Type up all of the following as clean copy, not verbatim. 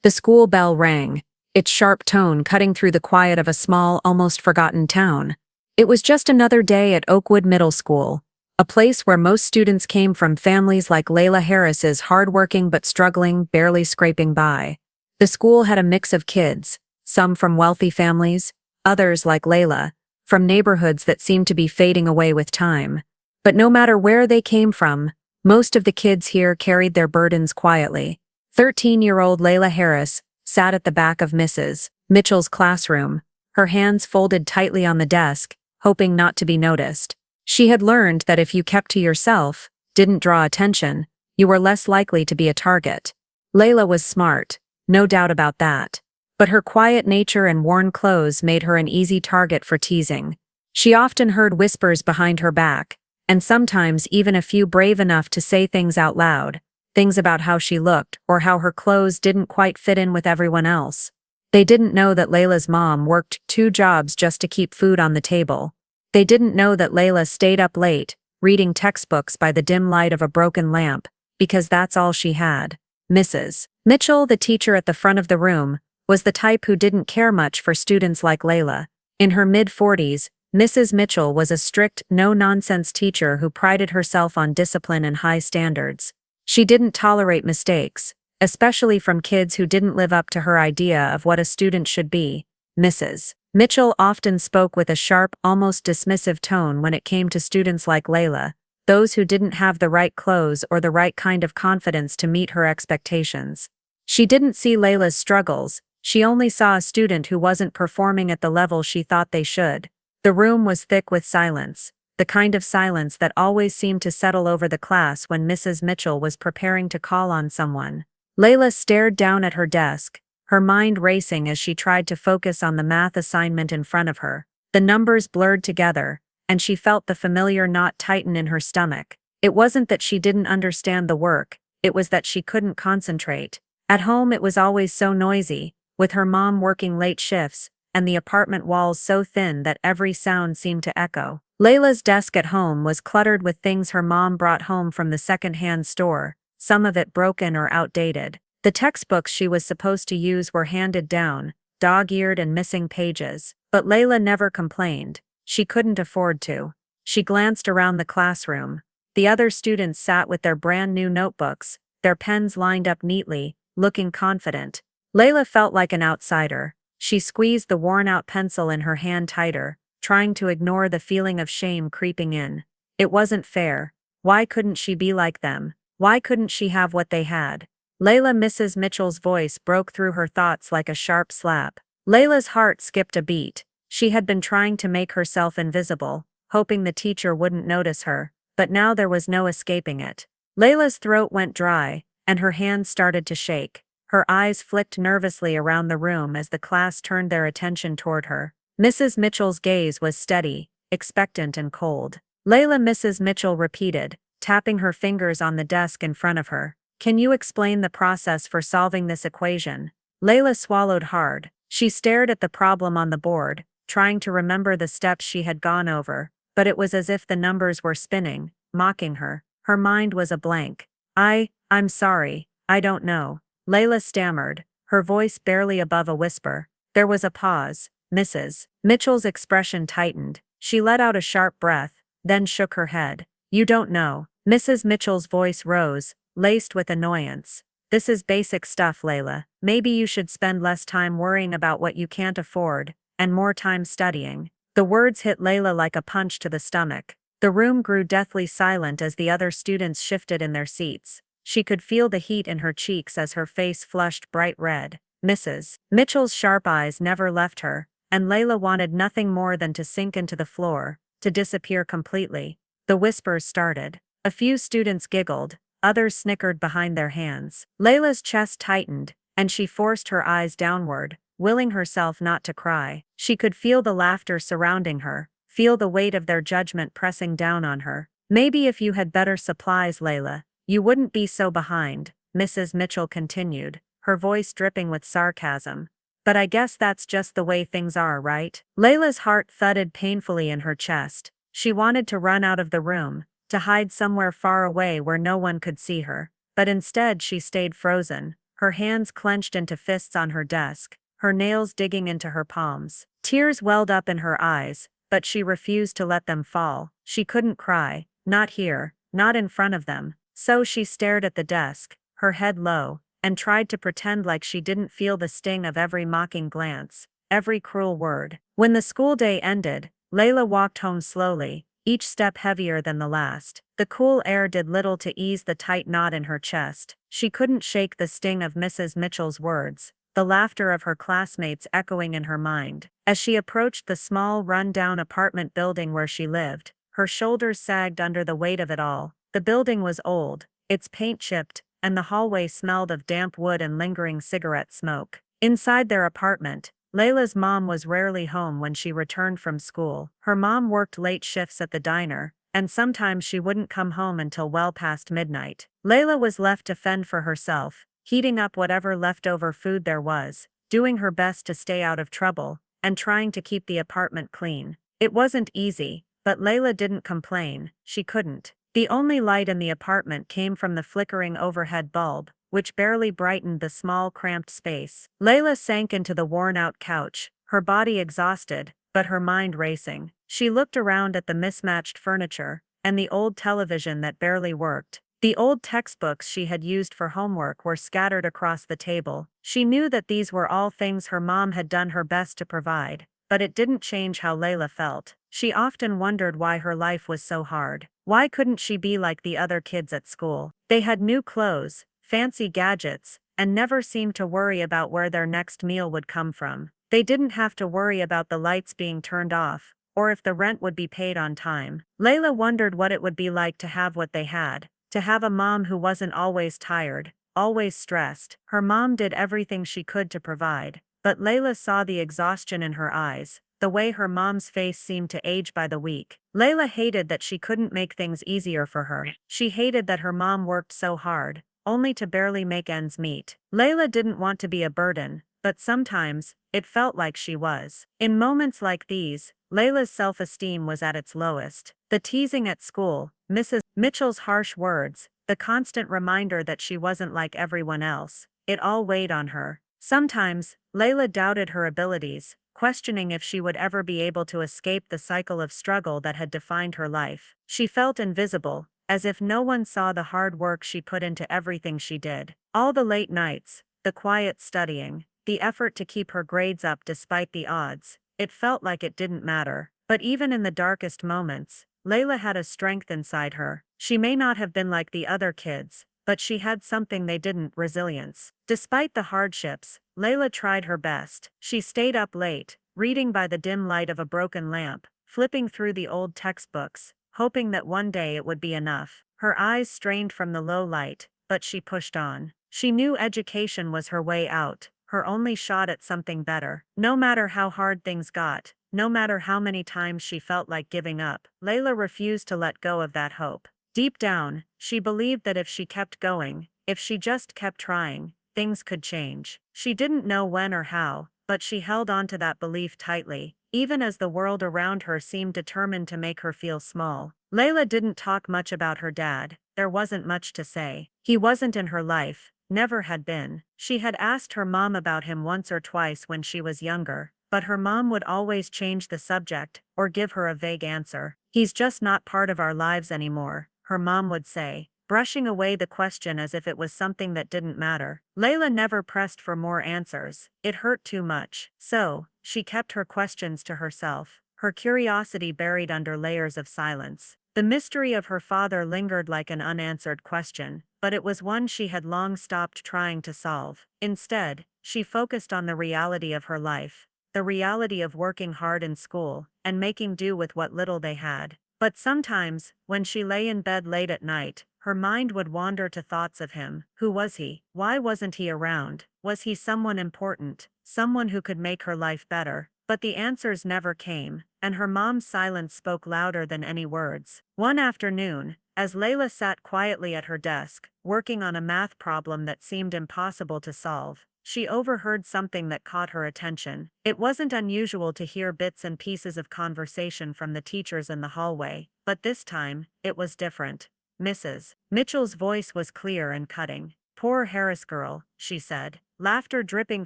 The school bell rang, its sharp tone cutting through the quiet of a small, almost forgotten town. It was just another day at Oakwood Middle School, a place where most students came from families like Layla Harris's hardworking but struggling, barely scraping by. The school had a mix of kids, some from wealthy families, others like Layla, from neighborhoods that seemed to be fading away with time. But no matter where they came from, most of the kids here carried their burdens quietly. 13-year-old Layla Harris sat at the back of Mrs. Mitchell's classroom, her hands folded tightly on the desk, hoping not to be noticed. She had learned that if you kept to yourself, didn't draw attention, you were less likely to be a target. Layla was smart, no doubt about that. But her quiet nature and worn clothes made her an easy target for teasing. She often heard whispers behind her back, and sometimes even a few brave enough to say things out loud, things about how she looked or how her clothes didn't quite fit in with everyone else. They didn't know that Layla's mom worked 2 jobs just to keep food on the table. They didn't know that Layla stayed up late, reading textbooks by the dim light of a broken lamp, because that's all she had. Mrs. Mitchell, the teacher at the front of the room, was the type who didn't care much for students like Layla. In her mid-40s, Mrs. Mitchell was a strict, no-nonsense teacher who prided herself on discipline and high standards. She didn't tolerate mistakes, especially from kids who didn't live up to her idea of what a student should be. Mrs. Mitchell often spoke with a sharp, almost dismissive tone when it came to students like Layla, those who didn't have the right clothes or the right kind of confidence to meet her expectations. She didn't see Layla's struggles, she only saw a student who wasn't performing at the level she thought they should. The room was thick with silence, the kind of silence that always seemed to settle over the class when Mrs. Mitchell was preparing to call on someone. Layla stared down at her desk, her mind racing as she tried to focus on the math assignment in front of her. The numbers blurred together, and she felt the familiar knot tighten in her stomach. It wasn't that she didn't understand the work, it was that she couldn't concentrate. At home it was always so noisy, with her mom working late shifts, and the apartment walls so thin that every sound seemed to echo. Layla's desk at home was cluttered with things her mom brought home from the second-hand store, some of it broken or outdated. The textbooks she was supposed to use were handed down, dog-eared and missing pages. But Layla never complained. She couldn't afford to. She glanced around the classroom. The other students sat with their brand-new notebooks, their pens lined up neatly, looking confident. Layla felt like an outsider. She squeezed the worn-out pencil in her hand tighter, trying to ignore the feeling of shame creeping in. It wasn't fair. Why couldn't she be like them? Why couldn't she have what they had? Layla, Mrs. Mitchell's voice broke through her thoughts like a sharp slap. Layla's heart skipped a beat. She had been trying to make herself invisible, hoping the teacher wouldn't notice her, but now there was no escaping it. Layla's throat went dry, and her hands started to shake. Her eyes flicked nervously around the room as the class turned their attention toward her. Mrs. Mitchell's gaze was steady, expectant and cold. Layla, Mrs. Mitchell repeated, tapping her fingers on the desk in front of her. Can you explain the process for solving this equation? Layla swallowed hard. She stared at the problem on the board, trying to remember the steps she had gone over, but it was as if the numbers were spinning, mocking her. Her mind was a blank. I'm sorry, I don't know. Layla stammered, her voice barely above a whisper. There was a pause. Mrs. Mitchell's expression tightened. She let out a sharp breath, then shook her head. You don't know. Mrs. Mitchell's voice rose, laced with annoyance. This is basic stuff, Layla. Maybe you should spend less time worrying about what you can't afford, and more time studying. The words hit Layla like a punch to the stomach. The room grew deathly silent as the other students shifted in their seats. She could feel the heat in her cheeks as her face flushed bright red. Mrs. Mitchell's sharp eyes never left her, and Layla wanted nothing more than to sink into the floor, to disappear completely. The whispers started. A few students giggled, others snickered behind their hands. Layla's chest tightened, and she forced her eyes downward, willing herself not to cry. She could feel the laughter surrounding her, feel the weight of their judgment pressing down on her. Maybe if you had better supplies, Layla, you wouldn't be so behind, Mrs. Mitchell continued, her voice dripping with sarcasm. But I guess that's just the way things are, right? Layla's heart thudded painfully in her chest. She wanted to run out of the room, to hide somewhere far away where no one could see her. But instead she stayed frozen, her hands clenched into fists on her desk, her nails digging into her palms. Tears welled up in her eyes, but she refused to let them fall. She couldn't cry, not here, not in front of them. So she stared at the desk, her head low, and tried to pretend like she didn't feel the sting of every mocking glance, every cruel word. When the school day ended, Layla walked home slowly, each step heavier than the last. The cool air did little to ease the tight knot in her chest. She couldn't shake the sting of Mrs. Mitchell's words, the laughter of her classmates echoing in her mind. As she approached the small, run-down apartment building where she lived, her shoulders sagged under the weight of it all. The building was old, its paint chipped, and the hallway smelled of damp wood and lingering cigarette smoke. Inside their apartment, Layla's mom was rarely home when she returned from school. Her mom worked late shifts at the diner, and sometimes she wouldn't come home until well past midnight. Layla was left to fend for herself, heating up whatever leftover food there was, doing her best to stay out of trouble, and trying to keep the apartment clean. It wasn't easy, but Layla didn't complain. She couldn't. The only light in the apartment came from the flickering overhead bulb, which barely brightened the small, cramped space. Layla sank into the worn-out couch, her body exhausted, but her mind racing. She looked around at the mismatched furniture, and the old television that barely worked. The old textbooks she had used for homework were scattered across the table. She knew that these were all things her mom had done her best to provide, but it didn't change how Layla felt. She often wondered why her life was so hard. Why couldn't she be like the other kids at school? They had new clothes, fancy gadgets, and never seemed to worry about where their next meal would come from. They didn't have to worry about the lights being turned off, or if the rent would be paid on time. Layla wondered what it would be like to have what they had, to have a mom who wasn't always tired, always stressed. Her mom did everything she could to provide, but Layla saw the exhaustion in her eyes, the way her mom's face seemed to age by the week. Layla hated that she couldn't make things easier for her. She hated that her mom worked so hard, only to barely make ends meet. Layla didn't want to be a burden, but sometimes, it felt like she was. In moments like these, Layla's self-esteem was at its lowest. The teasing at school, Mrs. Mitchell's harsh words, the constant reminder that she wasn't like everyone else, it all weighed on her. Sometimes, Layla doubted her abilities, questioning if she would ever be able to escape the cycle of struggle that had defined her life. She felt invisible, as if no one saw the hard work she put into everything she did. All the late nights, the quiet studying, the effort to keep her grades up despite the odds, it felt like it didn't matter. But even in the darkest moments, Layla had a strength inside her. She may not have been like the other kids, but she had something they didn't: resilience. Despite the hardships, Layla tried her best. She stayed up late, reading by the dim light of a broken lamp, flipping through the old textbooks, hoping that one day it would be enough. Her eyes strained from the low light, but she pushed on. She knew education was her way out, her only shot at something better. No matter how hard things got, no matter how many times she felt like giving up, Layla refused to let go of that hope. Deep down, she believed that if she kept going, if she just kept trying, things could change. She didn't know when or how, but she held on to that belief tightly, even as the world around her seemed determined to make her feel small. Layla didn't talk much about her dad. There wasn't much to say. He wasn't in her life, never had been. She had asked her mom about him once or twice when she was younger, but her mom would always change the subject, or give her a vague answer. "He's just not part of our lives anymore," her mom would say, brushing away the question as if it was something that didn't matter. Layla never pressed for more answers. It hurt too much. So, she kept her questions to herself, her curiosity buried under layers of silence. The mystery of her father lingered like an unanswered question, but it was one she had long stopped trying to solve. Instead, she focused on the reality of her life, the reality of working hard in school, and making do with what little they had. But sometimes, when she lay in bed late at night, her mind would wander to thoughts of him. Who was he? Why wasn't he around? Was he someone important? Someone who could make her life better? But the answers never came, and her mom's silence spoke louder than any words. One afternoon, as Layla sat quietly at her desk, working on a math problem that seemed impossible to solve, she overheard something that caught her attention. It wasn't unusual to hear bits and pieces of conversation from the teachers in the hallway, but this time, it was different. Mrs. Mitchell's voice was clear and cutting. Poor Harris girl, she said, laughter dripping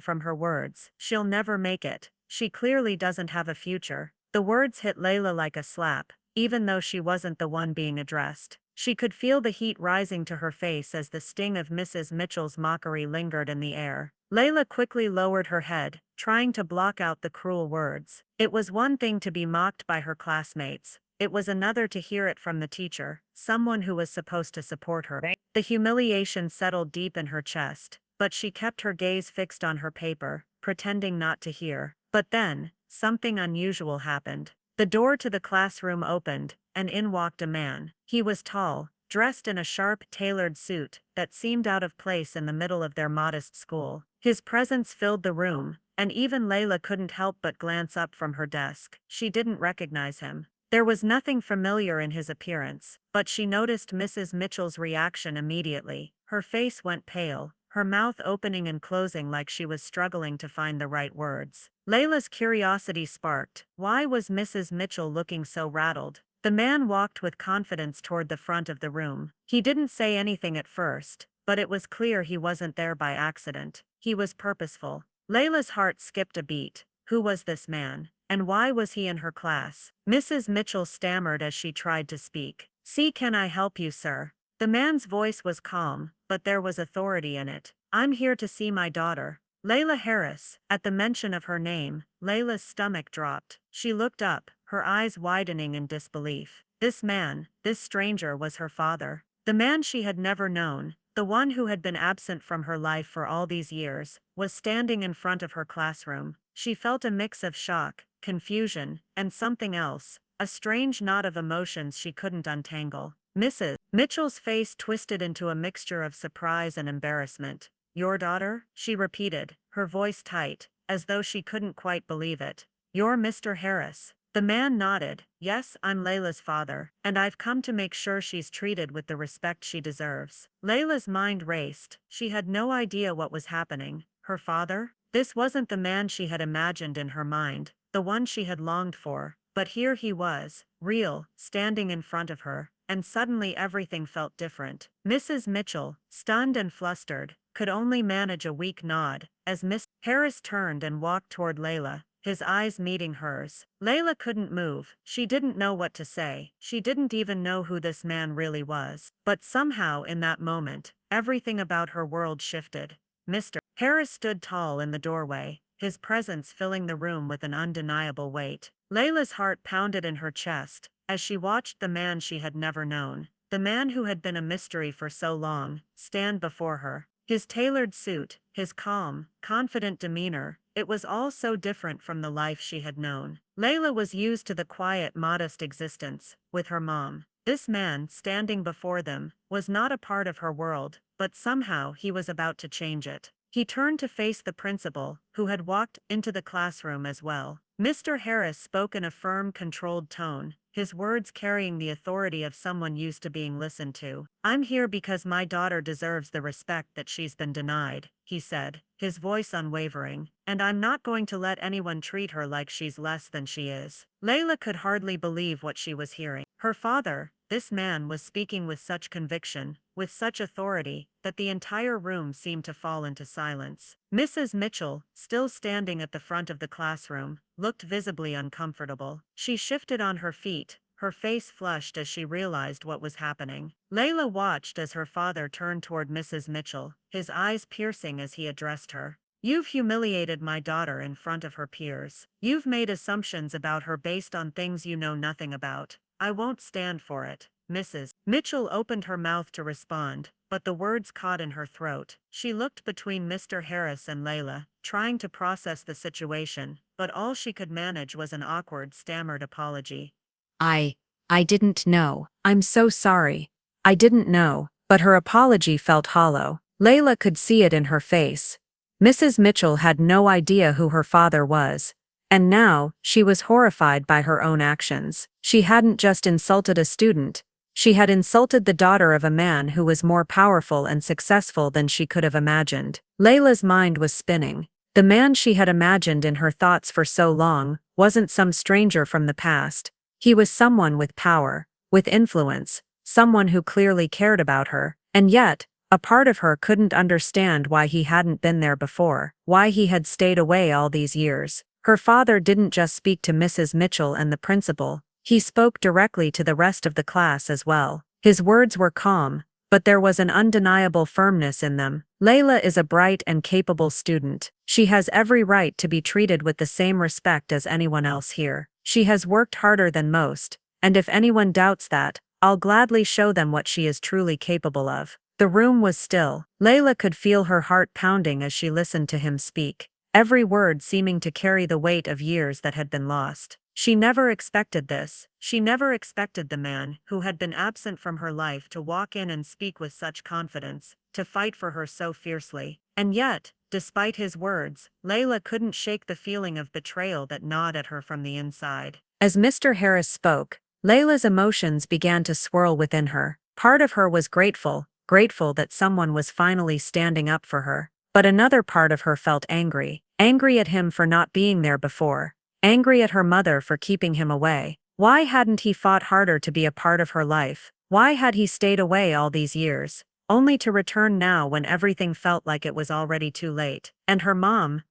from her words. She'll never make it. She clearly doesn't have a future. The words hit Layla like a slap, even though she wasn't the one being addressed. She could feel the heat rising to her face as the sting of Mrs. Mitchell's mockery lingered in the air. Layla quickly lowered her head, trying to block out the cruel words. It was one thing to be mocked by her classmates. It was another to hear it from the teacher, someone who was supposed to support her. The humiliation settled deep in her chest, but she kept her gaze fixed on her paper, pretending not to hear. But then, something unusual happened. The door to the classroom opened, and in walked a man. He was tall, dressed in a sharp, tailored suit that seemed out of place in the middle of their modest school. His presence filled the room, and even Layla couldn't help but glance up from her desk. She didn't recognize him. There was nothing familiar in his appearance, but she noticed Mrs. Mitchell's reaction immediately. Her face went pale, her mouth opening and closing like she was struggling to find the right words. Layla's curiosity sparked. Why was Mrs. Mitchell looking so rattled? The man walked with confidence toward the front of the room. He didn't say anything at first, but it was clear he wasn't there by accident. He was purposeful. Layla's heart skipped a beat. Who was this man? And why was he in her class? Mrs. Mitchell stammered as she tried to speak. Can I help you, sir? The man's voice was calm, but there was authority in it. I'm here to see my daughter. Layla Harris. At the mention of her name, Layla's stomach dropped. She looked up, her eyes widening in disbelief. This man, this stranger, was her father. The man she had never known, the one who had been absent from her life for all these years, was standing in front of her classroom. She felt a mix of shock, confusion, and something else, a strange knot of emotions she couldn't untangle. Mrs. Mitchell's face twisted into a mixture of surprise and embarrassment. Your daughter? She repeated, her voice tight, as though she couldn't quite believe it. You're Mr. Harris. The man nodded. Yes, I'm Layla's father, and I've come to make sure she's treated with the respect she deserves. Layla's mind raced. She had no idea what was happening. Her father? This wasn't the man she had imagined in her mind, the one she had longed for. But here he was, real, standing in front of her, and suddenly everything felt different. Mrs. Mitchell, stunned and flustered, could only manage a weak nod, as Miss Harris turned and walked toward Layla, his eyes meeting hers. Layla couldn't move. She didn't know what to say. She didn't even know who this man really was. But somehow in that moment, everything about her world shifted. Mr. Harris stood tall in the doorway, his presence filling the room with an undeniable weight. Layla's heart pounded in her chest as she watched the man she had never known, the man who had been a mystery for so long, stand before her. His tailored suit, his calm, confident demeanor, it was all so different from the life she had known. Layla was used to the quiet, modest existence with her mom. This man, standing before them, was not a part of her world, but somehow he was about to change it. He turned to face the principal, who had walked into the classroom as well. Mr. Harris spoke in a firm, controlled tone, his words carrying the authority of someone used to being listened to. I'm here because my daughter deserves the respect that she's been denied, he said, his voice unwavering, and I'm not going to let anyone treat her like she's less than she is. Layla could hardly believe what she was hearing. Her father, this man, was speaking with such conviction, with such authority, that the entire room seemed to fall into silence. Mrs. Mitchell, still standing at the front of the classroom, looked visibly uncomfortable. She shifted on her feet, her face flushed as she realized what was happening. Layla watched as her father turned toward Mrs. Mitchell, his eyes piercing as he addressed her. You've humiliated my daughter in front of her peers. You've made assumptions about her based on things you know nothing about. I won't stand for it. Mrs. Mitchell opened her mouth to respond, but the words caught in her throat. She looked between Mr. Harris and Layla, trying to process the situation, but all she could manage was an awkward, stammered apology. I didn't know. I'm so sorry. I didn't know. But her apology felt hollow. Layla could see it in her face. Mrs. Mitchell had no idea who her father was. And now, she was horrified by her own actions. She hadn't just insulted a student. She had insulted the daughter of a man who was more powerful and successful than she could have imagined. Layla's mind was spinning. The man she had imagined in her thoughts for so long wasn't some stranger from the past. He was someone with power, with influence, someone who clearly cared about her. And yet, A part of her couldn't understand why he hadn't been there before, why he had stayed away all these years. Her father didn't just speak to Mrs. Mitchell and the principal, he spoke directly to the rest of the class as well. His words were calm, but there was an undeniable firmness in them. Layla is a bright and capable student. She has every right to be treated with the same respect as anyone else here. She has worked harder than most, and if anyone doubts that, I'll gladly show them what she is truly capable of. The room was still. Layla could feel her heart pounding as she listened to him speak, every word seeming to carry the weight of years that had been lost. She never expected this. She never expected the man who had been absent from her life to walk in and speak with such confidence, to fight for her so fiercely. And yet, despite his words, Layla couldn't shake the feeling of betrayal that gnawed at her from the inside. As Mr. Harris spoke, Layla's emotions began to swirl within her. Part of her was grateful that someone was finally standing up for her. But another part of her felt angry at him for not being there before. Angry at her mother for keeping him away. Why hadn't he fought harder to be a part of her life? Why had he stayed away all these years, only to return now when everything felt like it was already too late? And her mom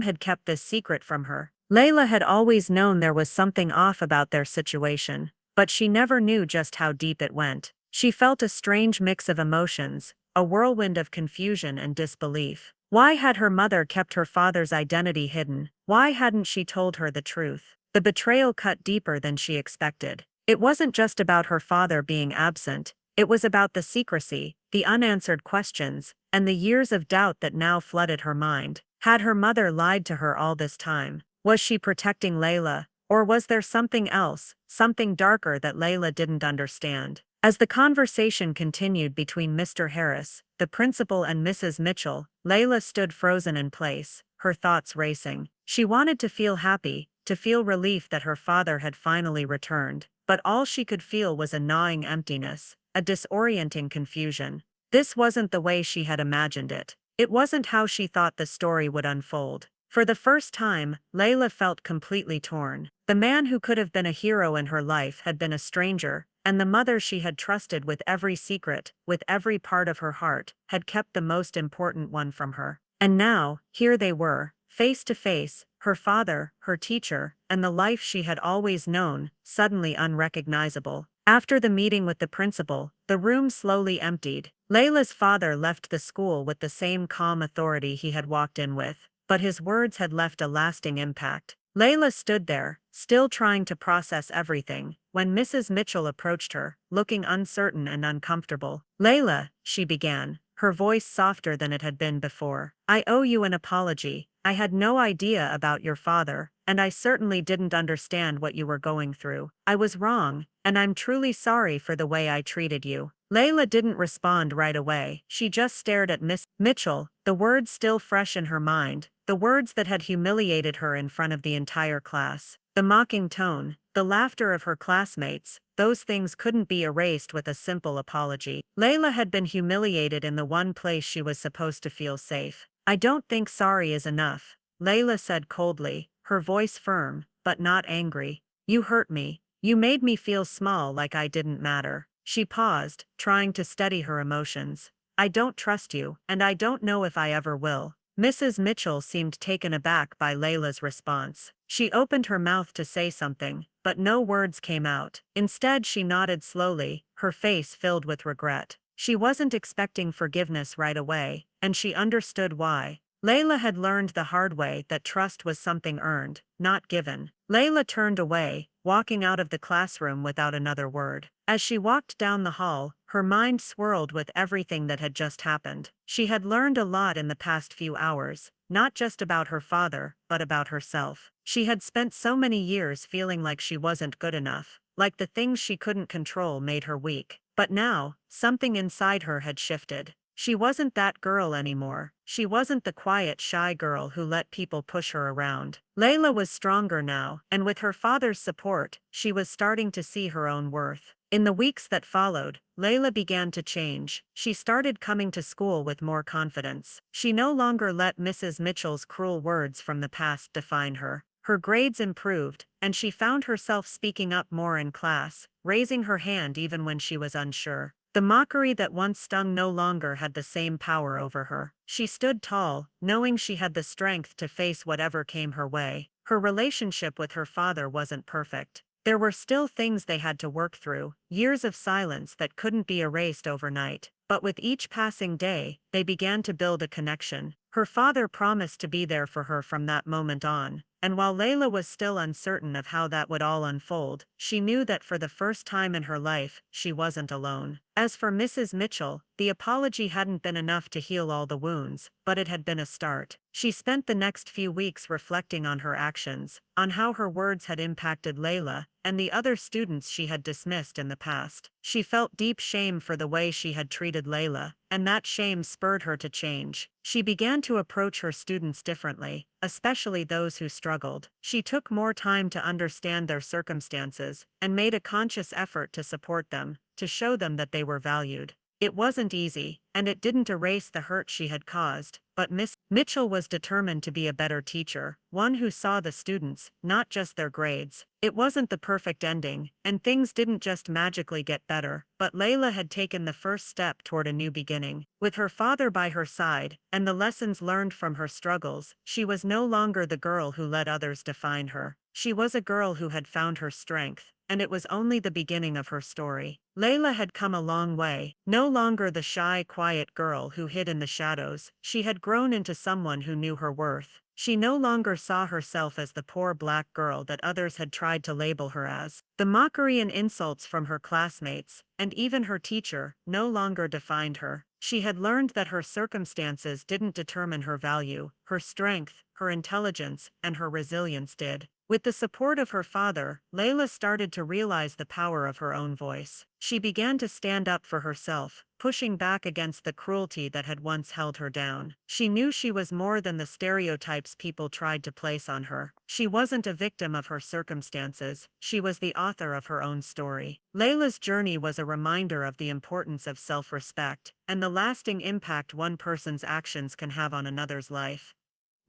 had kept this secret from her. Layla had always known there was something off about their situation, but she never knew just how deep it went. She felt a strange mix of emotions, a whirlwind of confusion and disbelief. Why had her mother kept her father's identity hidden? Why hadn't she told her the truth? The betrayal cut deeper than she expected. It wasn't just about her father being absent, it was about the secrecy, the unanswered questions, and the years of doubt that now flooded her mind. Had her mother lied to her all this time? Was she protecting Layla, or was there something else, something darker that Layla didn't understand? As the conversation continued between Mr. Harris, the principal and Mrs. Mitchell, Layla stood frozen in place, her thoughts racing. She wanted to feel happy, to feel relief that her father had finally returned, but all she could feel was a gnawing emptiness, a disorienting confusion. This wasn't the way she had imagined it. It wasn't how she thought the story would unfold. For the first time, Layla felt completely torn. The man who could have been a hero in her life had been a stranger, and the mother she had trusted with every secret, with every part of her heart, had kept the most important one from her. And now, here they were, face to face, her father, her teacher, and the life she had always known, suddenly unrecognizable. After the meeting with the principal, the room slowly emptied. Layla's father left the school with the same calm authority he had walked in with, but his words had left a lasting impact. Layla stood there, still trying to process everything, when Mrs. Mitchell approached her, looking uncertain and uncomfortable. "Layla," she began, her voice softer than it had been before. "I owe you an apology. I had no idea about your father, and I certainly didn't understand what you were going through. I was wrong, and I'm truly sorry for the way I treated you." Layla didn't respond right away. She just stared at Miss Mitchell, the words still fresh in her mind, the words that had humiliated her in front of the entire class. The mocking tone, the laughter of her classmates, those things couldn't be erased with a simple apology. Layla had been humiliated in the one place she was supposed to feel safe. "I don't think sorry is enough," Layla said coldly, her voice firm, but not angry. "You hurt me. You made me feel small, like I didn't matter." She paused, trying to steady her emotions. "I don't trust you, and I don't know if I ever will." Mrs. Mitchell seemed taken aback by Layla's response. She opened her mouth to say something, but no words came out. Instead, she nodded slowly, her face filled with regret. She wasn't expecting forgiveness right away, and she understood why. Layla had learned the hard way that trust was something earned, not given. Layla turned away, walking out of the classroom without another word. As she walked down the hall, her mind swirled with everything that had just happened. She had learned a lot in the past few hours, not just about her father, but about herself. She had spent so many years feeling like she wasn't good enough, like the things she couldn't control made her weak. But now, something inside her had shifted. She wasn't that girl anymore. She wasn't the quiet, shy girl who let people push her around. Layla was stronger now, and with her father's support, she was starting to see her own worth. In the weeks that followed, Layla began to change. She started coming to school with more confidence. She no longer let Mrs. Mitchell's cruel words from the past define her. Her grades improved, and she found herself speaking up more in class, raising her hand even when she was unsure. The mockery that once stung no longer had the same power over her. She stood tall, knowing she had the strength to face whatever came her way. Her relationship with her father wasn't perfect. There were still things they had to work through, years of silence that couldn't be erased overnight. But with each passing day, they began to build a connection. Her father promised to be there for her from that moment on, and while Layla was still uncertain of how that would all unfold, she knew that for the first time in her life, she wasn't alone. As for Mrs. Mitchell, the apology hadn't been enough to heal all the wounds, but it had been a start. She spent the next few weeks reflecting on her actions, on how her words had impacted Layla and the other students she had dismissed in the past. She felt deep shame for the way she had treated Layla, and that shame spurred her to change. She began to approach her students differently, especially those who struggled. She took more time to understand their circumstances and made a conscious effort to support them, to show them that they were valued. It wasn't easy, and it didn't erase the hurt she had caused, but Miss Mitchell was determined to be a better teacher, one who saw the students, not just their grades. It wasn't the perfect ending, and things didn't just magically get better, but Layla had taken the first step toward a new beginning. With her father by her side, and the lessons learned from her struggles, she was no longer the girl who let others define her. She was a girl who had found her strength, and it was only the beginning of her story. Layla had come a long way. No longer the shy, quiet girl who hid in the shadows, she had grown into someone who knew her worth. She no longer saw herself as the poor black girl that others had tried to label her as. The mockery and insults from her classmates, and even her teacher, no longer defined her. She had learned that her circumstances didn't determine her value. Her strength, her intelligence, and her resilience did. With the support of her father, Layla started to realize the power of her own voice. She began to stand up for herself, pushing back against the cruelty that had once held her down. She knew she was more than the stereotypes people tried to place on her. She wasn't a victim of her circumstances, she was the author of her own story. Layla's journey was a reminder of the importance of self-respect, and the lasting impact one person's actions can have on another's life.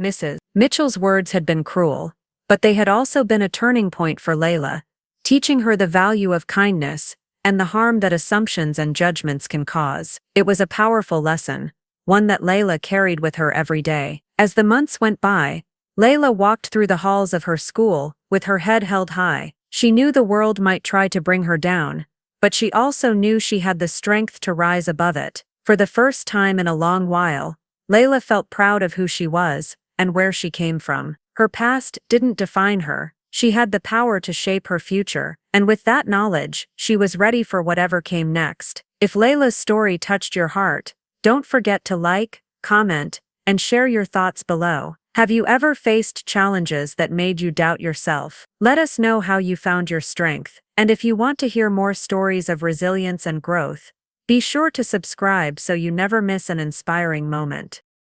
Mrs. Mitchell's words had been cruel, but they had also been a turning point for Layla, teaching her the value of kindness and the harm that assumptions and judgments can cause. It was a powerful lesson, one that Layla carried with her every day. As the months went by, Layla walked through the halls of her school with her head held high. She knew the world might try to bring her down, but she also knew she had the strength to rise above it. For the first time in a long while, Layla felt proud of who she was and where she came from. Her past didn't define her. She had the power to shape her future, and with that knowledge, she was ready for whatever came next. If Layla's story touched your heart, don't forget to like, comment, and share your thoughts below. Have you ever faced challenges that made you doubt yourself? Let us know how you found your strength, and if you want to hear more stories of resilience and growth, be sure to subscribe so you never miss an inspiring moment.